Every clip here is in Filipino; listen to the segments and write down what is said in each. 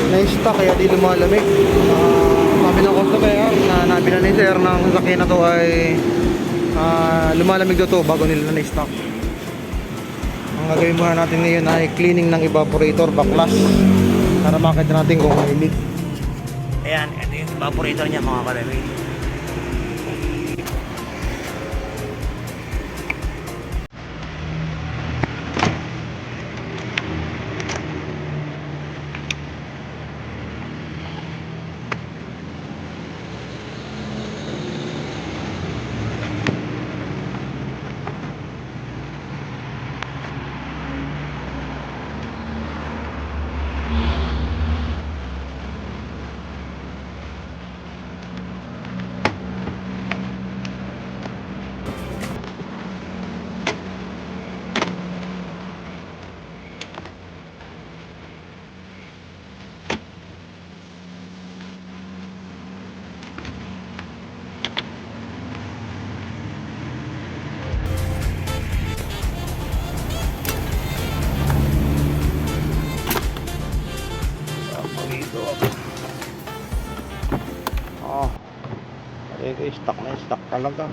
na-stock kaya di lumalamig. Sabi ng customer na nabila ni sir ng sasakyan na to ay lumalamig daw to bago nila na-stock. Ang gagawin muna natin ngayon ay cleaning ng evaporator baklas para makita natin kung may leak. Ayan, ito yung evaporator niya mga kalamig. Stock na stock talaga.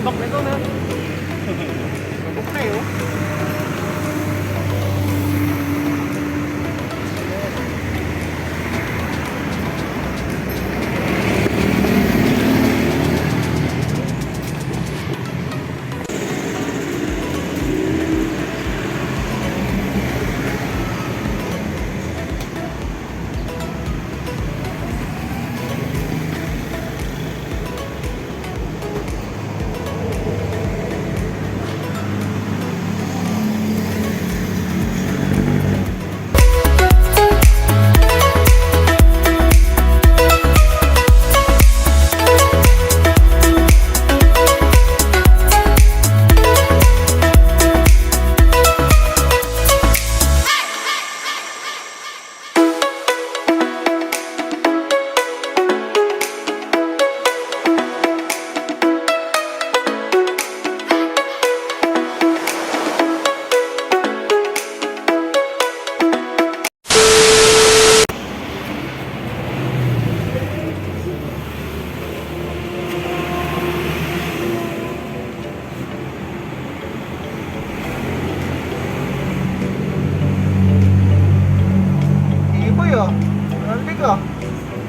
Bak nito na. Mabuk na yun.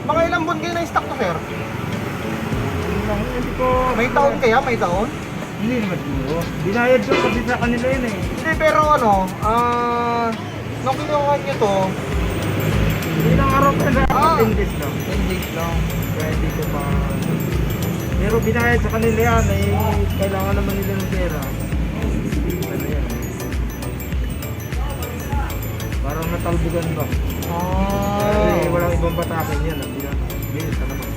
Mga ilang buwan kayo na-stock to, sir? Hindi ko... May taon kaya? May taon? Hindi naman siguro. Binayad ko kasi sa kanila yun eh. Hindi, pero ano, nung kinuha nyo to, Ilang araw pa na 10 days lang. 10 days lang. Kaya hindi ko pa... Pero binayad sa kanila yan eh. Kailangan naman nila ng pera. Ano yan? Parang natalbugan ba? Kasi walang ibang batakin yan. Bilis ka naman.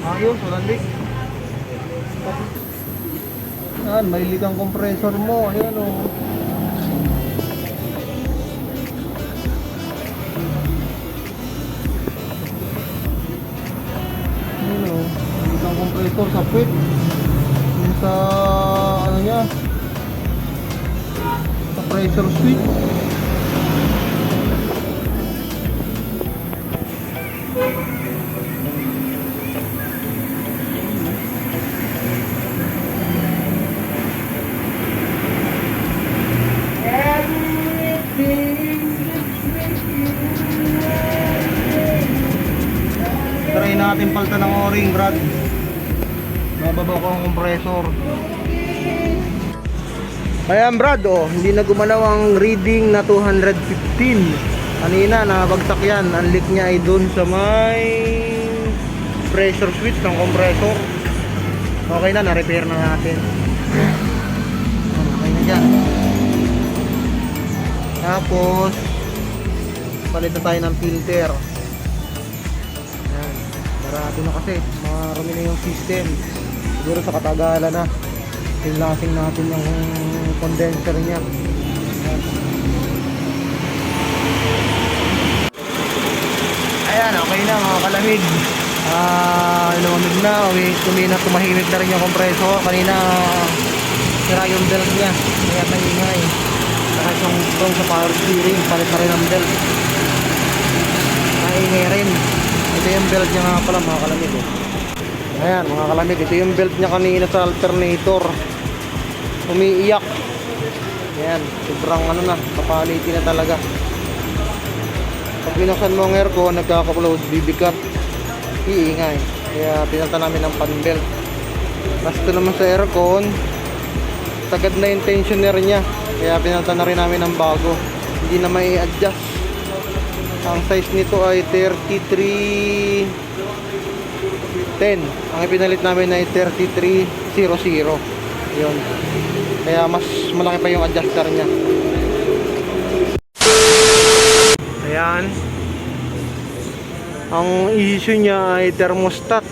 Ayos, walang leak. Yan, may leak ang compressor mo. Ayan o. Ayan o. May leak ang compressor sa puwit. Yung sa, ano niya, sa pressure switch. natin palta ng o-ring, Brad. Mababaw ko ang compressor. Ayan, Brad, oh, hindi na gumalaw ang reading na 215. Kanina nabagsak yan. Ang leak niya ay dun sa may pressure switch ng compressor. Okay na, na-repair na natin. Okay na dyan. Tapos palit na tayo ng filter. Ayan, marado na kasi, marami na yung system. Siguro sa katagalan na pinlasing natin yung condenser niya. Ayan, okay na mga kalamig. Lumamig na, tumahimik na rin yung kompreso. Kanina sira yung belt niya, kaya taingay. Saka yung strong sa power steering, palit na rin ang belt. Naingay rin. Ito yung belt niya nga pala mga kalamig. Ayan mga kalamig, ito yung belt niya kanina sa alternator. Umiiyak. Ayan, sobrang ano na, kapaliti na talaga. Pag binuksan mo ang aircon, nagkaka-close, bibigat, iingay. Kaya pinalta namin ng pan belt. Basta naman sa aircon, tagad na yung tensioner niya. Kaya pinalta na rin namin ng bago. Hindi na may adjust. Ang size nito ay 3310. Ang ipinalit namin ay 3300. Yun. Kaya mas malaki pa yung adjuster niya. Ayan. Ang issue niya ay thermostat.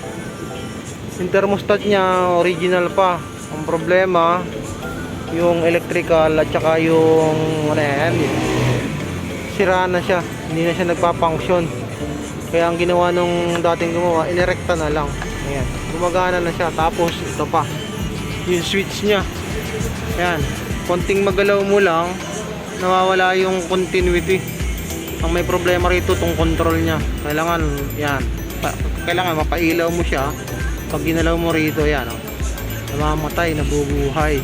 Yung thermostat niya original pa. Ang problema yung electrical at saka yung ano yan, sira na siya. Hindi na siya nagpa-function. Kaya ang ginawa nung dating gumawa, inirekta na lang. Ayan. Gumagana na siya. Tapos ito pa, yung switch niya. Ayan. Konting magalaw mo lang, nawawala yung continuity. Ang may problema rito itong control niya. Kailangan yan, kailangan mapailaw mo siya. Pag ginalaw mo rito, yan oh, namamatay, nabubuhay.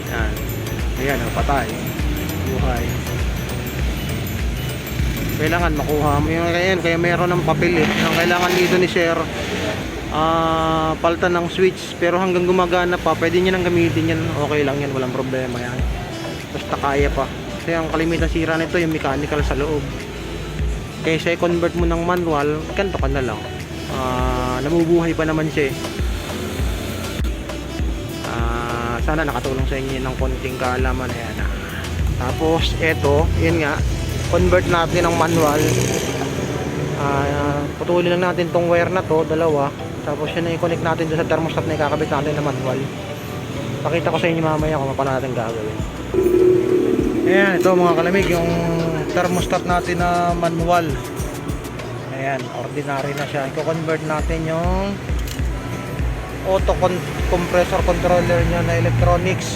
Yan. Ayan oh, patay, buhay. Kailangan makuha mo yung kaya mayroon ng papel eh. Ang kailangan dito ni Sir, palta ng switch. Pero hanggang gumagana pa, pwede nyo nang gamitin yan. Okay lang yan, walang problema yan. Basta kaya pa. Kasi ang kalimitan sira nito yung mechanical sa loob. Kaysa i-convert mo ng manual, ganito ka na lang. Nabubuhay pa naman siya eh. Sana nakatulong sa inyo ng konting kaalaman. Ayan. Tapos eto, yun nga, convert natin ng manual. Putulin lang natin tong wire na to, dalawa. Tapos yun na i-connect natin doon sa thermostat na ikakabit natin na manual. Pakita ko sa inyo mamaya kung paano natin gagawin. Ayan, ito mga kalamig, yung thermostat natin na manual. Ayan, ordinary na siya. I-convert natin yung auto compressor controller niya na electronics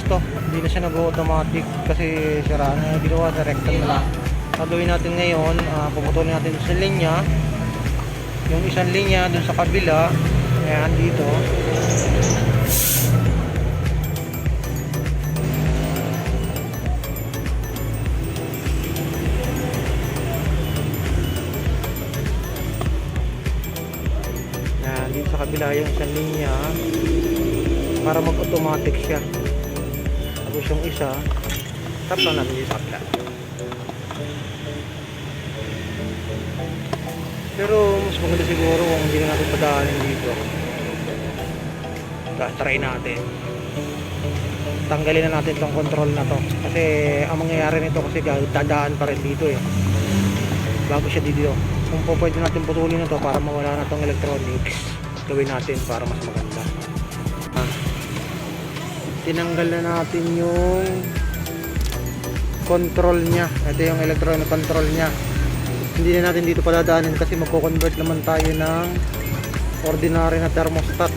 to. Hindi na siya nag-automatic kasi sira na, ginawa sa rectal na lang. Gagawin natin ngayon, puputulin natin sa linya, yung isang linya dun sa kabila. Ayan, dito. Dito sa kabila yung isang linya para mag-automatic siya. Tapos yung isa, tap lang natin dito sa kabila. Pero mas maganda siguro kung hindi na natin padaanin dito. Try natin. Tanggalin na natin itong control na to. Kasi ang mangyayari nito kasi dadaan pa rin dito eh. Bago siya dito. Kung po pwede natin putulin na to para mawala na itong electronics, gawin natin para mas maganda. Tinanggal na natin yung control nya. Ito yung electronic control nya. Hindi na natin dito padadaanin kasi magko-convert naman tayo ng ordinary na thermostat.